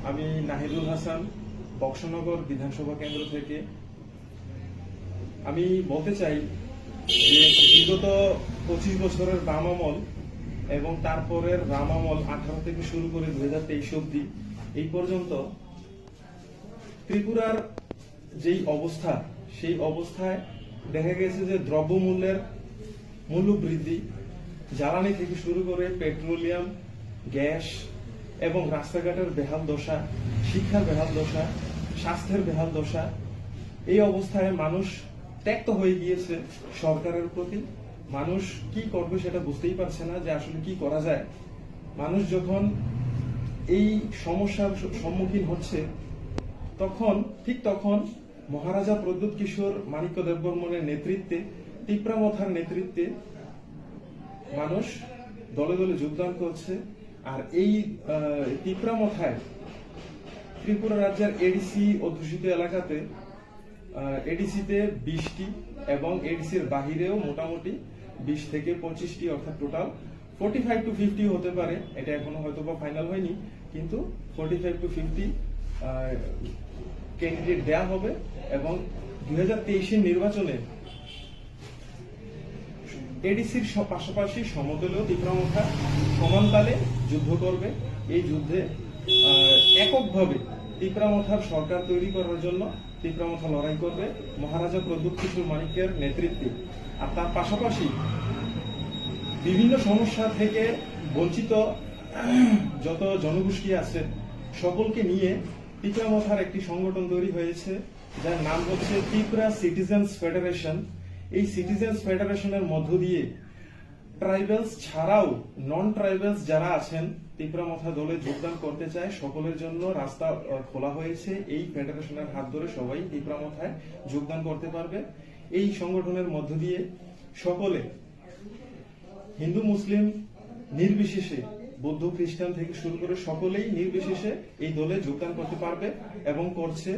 আমি নাহিদুল হাসান বক্সনগর বিধানসভা কেন্দ্র থেকে। আমি বলতে চাই যে বিগত 25 বছরের বাম আমল এবং তারপরের রাম আমল 18 থেকে শুরু করে 2023 অব্দি এই পর্যন্ত ত্রিপুরার যেই অবস্থা, সেই অবস্থায় দেখা গেছে যে দ্রব্যমূল্যের মূল্য বৃদ্ধি, জ্বালানি থেকে শুরু করে পেট্রোলিয়াম, গ্যাস এবং রাস্তাঘাটের বেহাল দশা, শিক্ষার বেহাল দশা, স্বাস্থ্যের বেহাল দশা। এই অবস্থায় মানুষ ত্যক্ত হয়ে গিয়েছে সরকারের প্রতি। মানুষ কি করবে সেটা বুঝতেই পারছে না যে আসলে কি করা যায়। মানুষ যখন এই সমস্যার সম্মুখীন হচ্ছে তখন মহারাজা প্রদ্যোৎ কিশোর মাণিক্য দেববর্মনের নেতৃত্বে, তিপ্রামথার নেতৃত্বে মানুষ দলে দলে যোগদান করছে। আর এই তিপ্রামথায় ত্রিপুরা রাজ্যের এডিসি অধ্যুষিত এলাকাতে এডিসিতে 20টি এবং এডিসির বাহিরেও মোটামুটি 20 থেকে 25টি, অর্থাৎ টোটাল 45 to 50 হতে পারে। এটা এখনো হয়তো বা ফাইনাল হয়নি, কিন্তু 45 to 50 ক্যান্ডিডেট দেয়া হবে এবং 2023 নির্বাচনে এডিসির পাশাপাশি সমদলীয় তিপ্রামথা সমানতালে যুদ্ধ করবে। এই যুদ্ধে এককভাবে তিপ্রামথার সরকার তৈরি করার জন্য তিপ্রামথা লড়াই করবে মহারাজা প্রদ্যোৎ কিশোর মাণিক্যের নেতৃত্বে। আর তার পাশাপাশি বিভিন্ন সমস্যা থেকে বঞ্চিত যত জনগোষ্ঠী আছে সকলকে নিয়ে তিপ্রামথার একটি সংগঠন তৈরি হয়েছে, যার নাম হচ্ছে ত্রিপুরা সিটিজেন্স ফেডারেশন। এই সিটিজেন্স ফেডারেশনের মধ্য দিয়ে ট্রাইবেলস ছাড়াও নন ট্রাইবেলস যারা আছেন তিপ্রামথা দলে যোগদান করতে চায়, সকলের জন্য রাস্তা খোলা হয়েছে। এই ফেডারেশনের হাত ধরে সবাই তিপ্রামথায় যোগদান করতে পারবে। এই সংগঠনের মধ্য দিয়ে সকলে, হিন্দু মুসলিম নির্বিশেষে, বৌদ্ধ খ্রিস্টান থেকে শুরু করে সকলেই নির্বিশেষে এই দলে যোগদান করতে পারবে এবং করছে।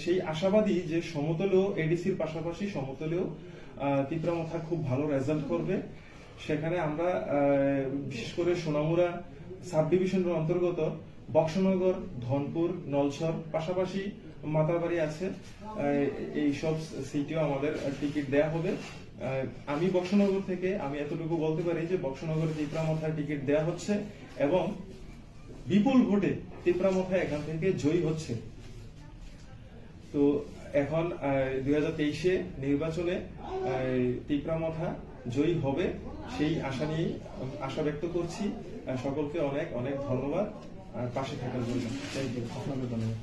সেই আশাবাদী যে সমতলেও এডিসির পাশাপাশি সমতলেও তিপ্রামথা খুব ভালো রেজাল্ট করবে। সেখানে আমরা বিশেষ করে সোনামুড়া সাব ডিভিশনের অন্তর্গত বক্সনগর, ধনপুর, নলছর, পাশাপাশি মাতাবাড়ি আছে, এই সব সিটেও আমাদের টিকিট দেয়া হবে। আমি বক্সনগর থেকে আমি এতটুকু বলতে পারি যে বক্সনগরে তিপ্রামথার টিকিট দেয়া হচ্ছে এবং বিপুল ভোটে তিপ্রামথা এখান থেকে জয়ী হচ্ছে। তো এখন 2023 নির্বাচনে তিপ্রামথা জয়ী হবে সেই আশা নিয়েই আশা ব্যক্ত করছি। সকলকে অনেক অনেক ধন্যবাদ পাশে থাকার জন্য। Thank you. আপনাকে ধন্যবাদ।